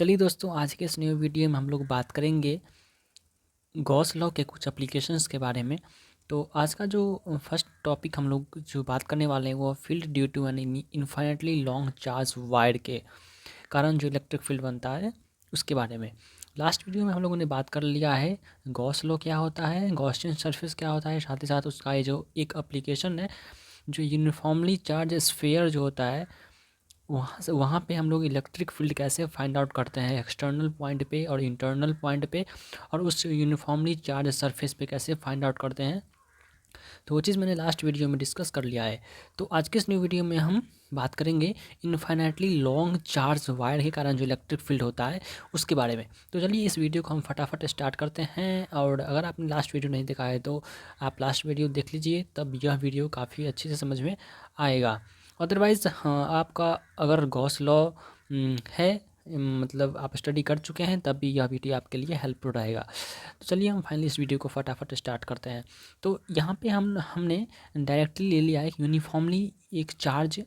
चलिए दोस्तों, आज के इस न्यू वीडियो में हम लोग बात करेंगे गॉस लॉ के कुछ एप्लीकेशंस के बारे में। तो आज का जो फर्स्ट टॉपिक हम लोग जो बात करने वाले हैं वो field due to an infinitely long charge wire के कारण जो इलेक्ट्रिक फील्ड बनता है उसके बारे में। लास्ट वीडियो में हम लोगों ने बात कर लिया है गॉस लॉ क्या होता है, गॉसियन सरफेस क्या होता है, साथ ही साथ उसका ये जो एक एप्लीकेशन है जो यूनिफॉर्मली चार्ज स्फीयर जो होता है वहाँ पे हम लोग इलेक्ट्रिक फील्ड कैसे फाइंड आउट करते हैं एक्सटर्नल पॉइंट पे और इंटरनल पॉइंट पे, और उस यूनिफॉर्मली चार्ज सरफेस पे कैसे फाइंड आउट करते हैं। तो वो चीज़ मैंने लास्ट वीडियो में डिस्कस कर लिया है। तो आज के इस न्यू वीडियो में हम बात करेंगे इनफाइनाइटली लॉन्ग चार्ज वायर के कारण जो इलेक्ट्रिक फील्ड होता है उसके बारे में। तो चलिए इस वीडियो को हम फटाफट स्टार्ट करते हैं, और अगर आपने लास्ट वीडियो नहीं देखा है तो आप लास्ट वीडियो देख लीजिए, तब यह वीडियो काफ़ी अच्छे से समझ में आएगा। अदरवाइज़ आपका अगर गॉस लॉ है, मतलब आप स्टडी कर चुके हैं, तब भी यह वीडियो आपके लिए हेल्पफुल रहेगा। तो चलिए हम फाइनली इस वीडियो को फटाफट स्टार्ट करते हैं। तो यहाँ पे हमने डायरेक्टली ले लिया है यूनिफॉर्मली एक चार्ज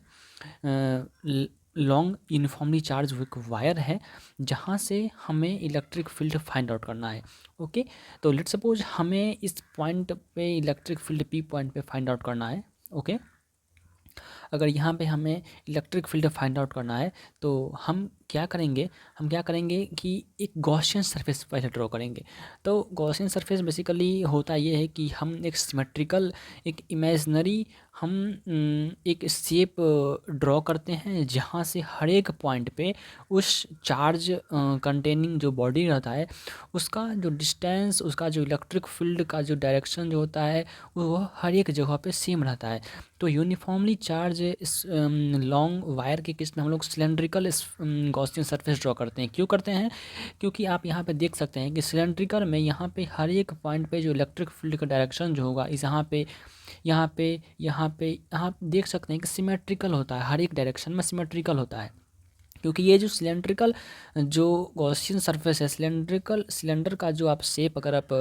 लॉन्ग यूनिफॉर्मली चार्ज एक वायर है जहाँ से हमें इलेक्ट्रिक फील्ड फाइंड आउट करना है। ओके, तो लेट्स सपोज हमें इस पॉइंट पे इलेक्ट्रिक फील्ड पी पॉइंट पे फाइंड आउट करना है। ओके, अगर यहाँ पे हमें इलेक्ट्रिक फील्ड फाइंड आउट करना है तो हम क्या करेंगे कि एक गॉसियन सरफेस पहले ड्रॉ करेंगे। तो गॉसियन सरफेस बेसिकली होता ये है कि हम एक सिमेट्रिकल, एक इमेजनरी हम एक शेप ड्रॉ करते हैं जहाँ से हर एक पॉइंट पे उस चार्ज कंटेनिंग जो बॉडी रहता है उसका जो डिस्टेंस, उसका जो इलेक्ट्रिक फील्ड का जो डायरेक्शन जो होता है वो हर एक जगह पे सेम रहता है। तो यूनिफॉर्मली चार्ज इस लॉन्ग वायर के केस में हम लोग सिलेंड्रिकल गॉसियन सरफेस ड्रॉ करते हैं। क्यों करते हैं? क्योंकि आप यहाँ पे देख सकते हैं कि सिलेंड्रिकल में यहाँ पे हर एक पॉइंट पे जो इलेक्ट्रिक फील्ड का डायरेक्शन जो होगा इस यहाँ देख सकते हैं कि सिमेट्रिकल होता है, हर एक डायरेक्शन में सिमेट्रिकल होता है। क्योंकि ये जो जो गॉसियन सरफेस है, सिलेंडर का जो आप शेप अगर आप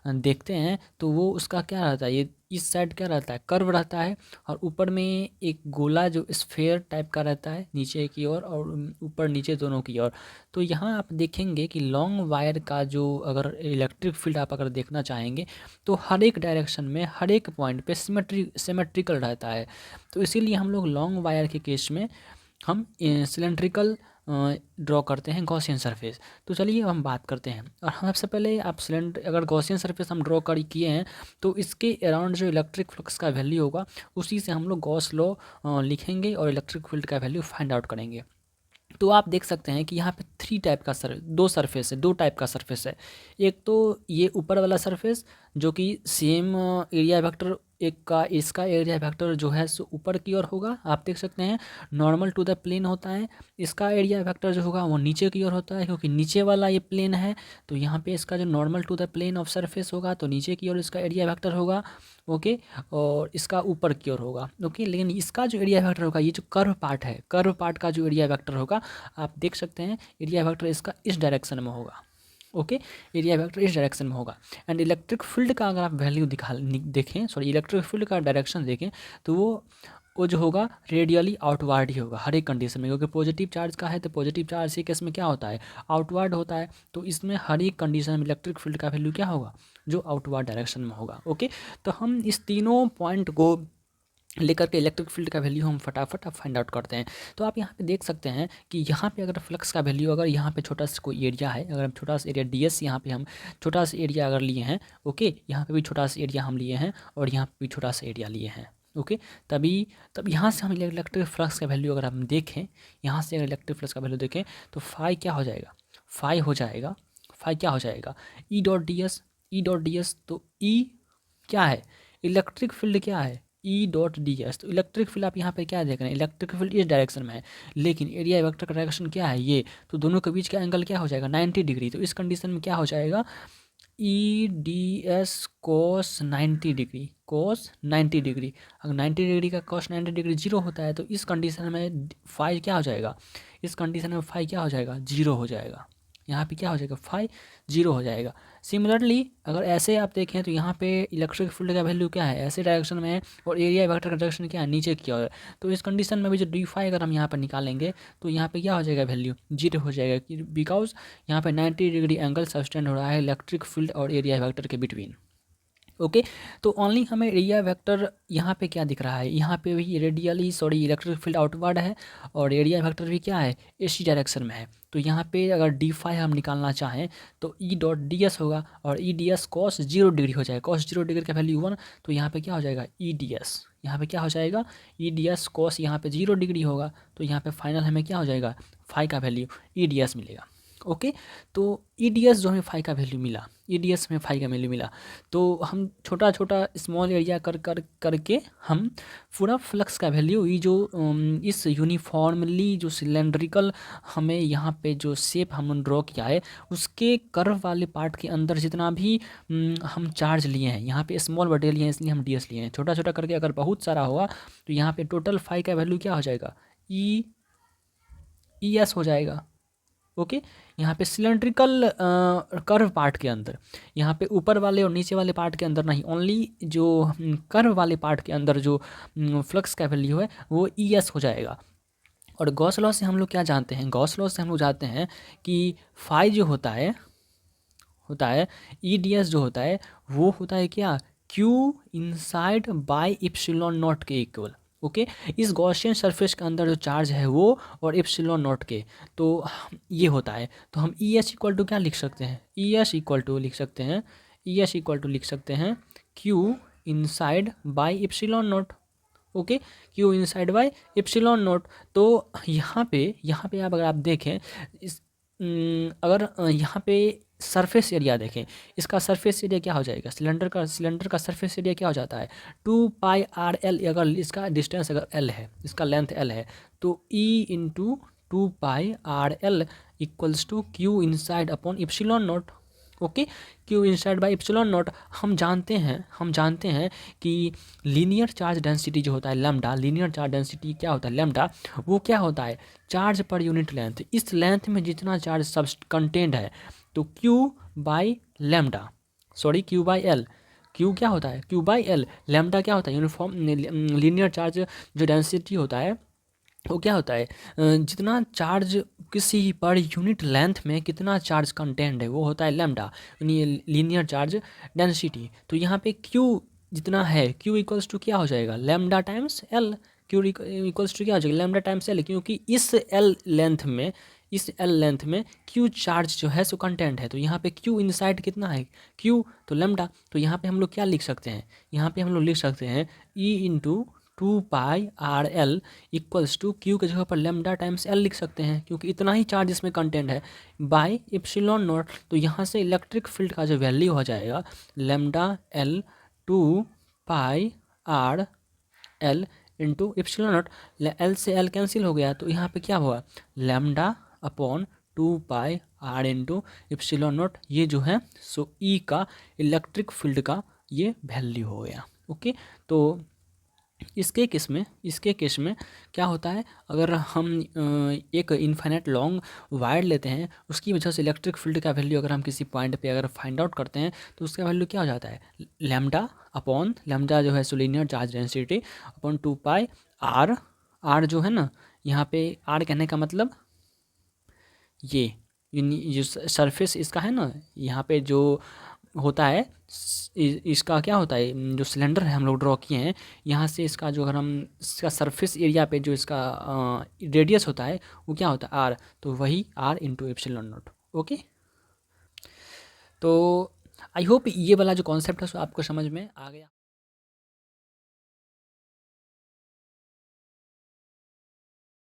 देखते हैं तो वो उसका क्या रहता है, ये इस साइड क्या रहता है, कर्व रहता है, और ऊपर में एक गोला जो स्फेयर टाइप का रहता है नीचे की ओर और ऊपर नीचे दोनों की ओर। तो यहाँ आप देखेंगे कि लॉन्ग वायर का जो अगर इलेक्ट्रिक फील्ड आप अगर देखना चाहेंगे तो हर एक डायरेक्शन में हर एक पॉइंट पे सिमेट्रिकल रहता है। तो इसीलिए हम लोग लॉन्ग वायर के केस में हम सिलेंड्रिकल ड्रॉ करते हैं गॉसियन सरफेस। तो चलिए अब हम बात करते हैं, और हम सबसे पहले आप अगर गॉसियन सरफेस हम ड्रॉ कर किए हैं तो इसके अराउंड जो इलेक्ट्रिक फ्लक्स का वैल्यू होगा उसी से हम लोग गॉस लॉ लिखेंगे और इलेक्ट्रिक फील्ड का वैल्यू फाइंड आउट करेंगे। तो आप देख सकते हैं कि यहाँ पे दो टाइप का सरफेस है। एक तो ये ऊपर वाला सरफेस जो कि सेम एरिया वेक्टर एक का, इसका एरिया वेक्टर जो है सो ऊपर की ओर होगा, आप देख सकते हैं नॉर्मल टू द प्लेन होता है। इसका एरिया वेक्टर जो होगा वो नीचे की ओर होता है, क्योंकि नीचे वाला ये प्लेन है तो यहाँ पे इसका जो normal to the plane of surface होगा तो नीचे की ओर इसका एरिया वेक्टर होगा। ओके, और इसका ऊपर की ओर होगा। ओके, लेकिन इसका जो एरिया वेक्टर होगा, ये जो कर्व पार्ट का जो एरिया वेक्टर होगा आप देख सकते हैं एरिया वेक्टर इसका इस डायरेक्शन में होगा। ओके, एरिया वेक्टर इस डायरेक्शन में होगा। एंड इलेक्ट्रिक फील्ड का अगर आप वैल्यू इलेक्ट्रिक फील्ड का डायरेक्शन देखें तो वो जो होगा रेडियली आउटवर्ड ही होगा हर एक कंडीशन में, क्योंकि पॉजिटिव चार्ज का है तो पॉजिटिव चार्ज के केस में क्या होता है, आउटवर्ड होता है। तो इसमें हर एक कंडीशन में इलेक्ट्रिक फील्ड का वैल्यू क्या होगा, जो आउटवर्ड डायरेक्शन में होगा। ओके, तो हम इस तीनों पॉइंट को लेकर के इलेक्ट्रिक फील्ड का वैल्यू हम फटाफट अब फाइंड आउट करते हैं। तो आप यहाँ पे देख सकते हैं कि यहाँ पे अगर फ्लक्स का वैल्यू, अगर यहाँ पे छोटा सा कोई एरिया है, अगर हम छोटा सा एरिया ds यहाँ पे हम छोटा सा एरिया अगर लिए हैं, ओके, यहाँ पे भी छोटा सा एरिया हम लिए हैं और यहाँ पे भी छोटा सा एरिया लिए हैं। ओके, तब यहाँ से हम इलेक्ट्रिक फ्लक्स का वैल्यू अगर हम देखें, यहाँ से अगर इलेक्ट्रिक फ्लक्स का वैल्यू देखें तो फाई क्या हो जाएगा, ई डॉट डी एस। तो ई क्या है, इलेक्ट्रिक फील्ड क्या है, ई डॉट डी एस। तो इलेक्ट्रिक फील्ड आप यहाँ पे क्या देख रहे हैं, इलेक्ट्रिक फील्ड इस डायरेक्शन में है, लेकिन एरिया वेक्टर का डायरेक्शन क्या है, ये। तो दोनों के बीच का एंगल क्या हो जाएगा, 90 डिग्री। तो इस कंडीशन में क्या हो जाएगा, ई डी एस कोस 90 डिग्री। अगर 90 डिग्री का कोस 90 डिग्री जीरो होता है तो इस कंडीशन में फाई क्या हो जाएगा, जीरो हो जाएगा। यहाँ पे क्या हो जाएगा, फाई 0 हो जाएगा। सिमिलरली अगर ऐसे आप देखें तो यहाँ पे इलेक्ट्रिक फील्ड का वैल्यू क्या है, ऐसे डायरेक्शन में है, और एरिया वेक्टर का डायरेक्शन क्या है, नीचे की ओर है। तो इस कंडीशन में भी जो डी फाई अगर हम यहाँ पर निकालेंगे तो यहाँ पे क्या हो जाएगा, वैल्यू 0 हो जाएगा, कि बिकॉज यहाँ पे 90 डिग्री एंगल सस्टेन हो रहा है इलेक्ट्रिक फील्ड और एरिया वेक्टर के बिटवीन। ओके तो ओनली हमें एरिया वेक्टर यहाँ पे क्या दिख रहा है, यहाँ पे भी इलेक्ट्रिक फील्ड आउटवर्ड है, और एरिया वेक्टर भी क्या है, इसी डायरेक्शन में है। तो यहाँ पे अगर डी फाई हम निकालना चाहें तो ई डॉट डी एस होगा, और E D S cos 0 degree हो जाएगा, कॉस 0 डिग्री का वैल्यू 1, तो यहाँ पे क्या हो जाएगा, ई डी एस, यहाँ पे क्या हो जाएगा, ई डी एस कॉस यहाँ पे 0 डिग्री होगा, तो यहाँ पे फाइनल हमें क्या हो जाएगा, फाई का वैल्यू ई डी एस मिलेगा। ओके तो ई डी एस जो हमें फाई का वैल्यू मिला, ई डी एस में फाई का वैल्यू मिला, तो हम छोटा छोटा स्मॉल एरिया करके हम पूरा फ्लक्स का वैल्यू, ये जो इस यूनिफॉर्मली जो सिलेंड्रिकल हमें यहाँ पे जो शेप हम ड्रॉ किया है, उसके कर्व वाले पार्ट के अंदर जितना भी हम चार्ज लिए हैं, यहाँ पे स्मॉल बटे लिए हैं इसलिए हम डी एस लिए हैं, छोटा छोटा करके अगर बहुत सारा होगा तो यहाँ पे टोटल फाई का वैल्यू क्या हो जाएगा, ई एस हो जाएगा। ओके यहाँ पे सिलेंड्रिकल कर्व पार्ट के अंदर, यहाँ पे ऊपर वाले और नीचे वाले पार्ट के अंदर नहीं, ओनली जो कर्व वाले पार्ट के अंदर जो फ्लक्स का वैल्यू है वो ई एस हो जाएगा। और गॉस लॉ से हम लोग क्या जानते हैं, गॉस लॉ से हम लोग जानते हैं कि फाई जो होता है ई डी एस जो होता है वो होता है क्या, Q inside by epsilon not के इक्वल। ओके इस गॉसियन सरफेस के अंदर जो चार्ज है वो और इप्सिलॉन नॉट के, तो ये होता है। तो हम ई एस इक्वल टू क्या लिख सकते हैं, ई एस इक्वल टू लिख सकते हैं, ई एस इक्वल टू लिख सकते हैं Q inside by epsilon not. Okay Q inside by epsilon not. तो यहाँ पे आप अगर आप देखें इस अगर यहाँ पे सरफेस एरिया देखें, इसका सरफेस एरिया क्या हो जाएगा, सिलेंडर का सरफेस एरिया क्या हो जाता है, 2πr_l, अगर इसका डिस्टेंस अगर l है, इसका लेंथ l है, तो E into 2πr_l equals to Q inside upon epsilon not. Okay Q inside by epsilon not. हम जानते हैं कि लीनियर चार्ज डेंसिटी जो होता है लैम्डा, लीनियर चार्ज डेंसिटी क्या होता है लैम्डा, वो क्या होता है, चार्ज पर यूनिट लेंथ, इस लेंथ में जितना चार्ज सब कंटेंट है, तो Q by lambda, sorry Q by L, Q क्या होता है, Q बाई एल, लैम्डा क्या होता है, यूनिफॉर्म लीनियर चार्ज जो डेंसिटी होता है वो क्या होता है, जितना चार्ज किसी पर यूनिट लेंथ में कितना चार्ज कंटेंट है वो होता है लैम्डा, यानी लीनियर चार्ज डेंसिटी। तो यहाँ पे Q जितना है, Q इक्वल्स टू क्या हो जाएगा, lambda times L, Q equals to क्या हो जाएगा, लैम्डा टाइम्स एल, क्योंकि इस एल लेंथ में Q चार्ज जो है सो कंटेंट है। तो यहाँ पे Q इनसाइड कितना है, Q तो लैम्डा। तो यहाँ पे हम लोग क्या लिख सकते हैं, यहाँ पे हम लोग लिख सकते हैं E into 2πr_l equals to Q के जगह पर लैम्डा टाइम्स एल लिख सकते हैं, क्योंकि इतना ही चार्ज इसमें कंटेंट है, बाय इप्सिलॉन नॉट। तो यहाँ से इलेक्ट्रिक फील्ड का जो वैल्यू हो जाएगा lambda L 2πr_l into epsilon not, L से एल कैंसिल हो गया, तो यहाँ पे क्या हुआ, lambda upon 2πr into epsilon not, ये जो है सो ई का इलेक्ट्रिक फील्ड का ये वैल्यू हो गया। ओके तो इसके केस में क्या होता है, अगर हम एक इनफाइनाइट लॉन्ग वायर लेते हैं, उसकी वजह से इलेक्ट्रिक फील्ड का वैल्यू अगर हम किसी पॉइंट पे अगर फाइंड आउट करते हैं तो उसका वैल्यू क्या हो जाता है, लैम्डा अपॉन लैम्डा जो है so linear charge density upon 2πr, r जो है ना, यहाँ पे आर कहने का मतलब ये जो सरफेस इसका है ना, यहाँ पे जो होता है इसका क्या होता है, जो सिलेंडर है हम लोग ड्रॉ किए हैं, यहाँ से इसका जो अगर हम इसका सरफेस एरिया पे जो इसका रेडियस होता है वो क्या होता है आर, तो वही R into epsilon not. Okay तो आई होप ये वाला जो कॉन्सेप्ट है सो आपको समझ में आ गया।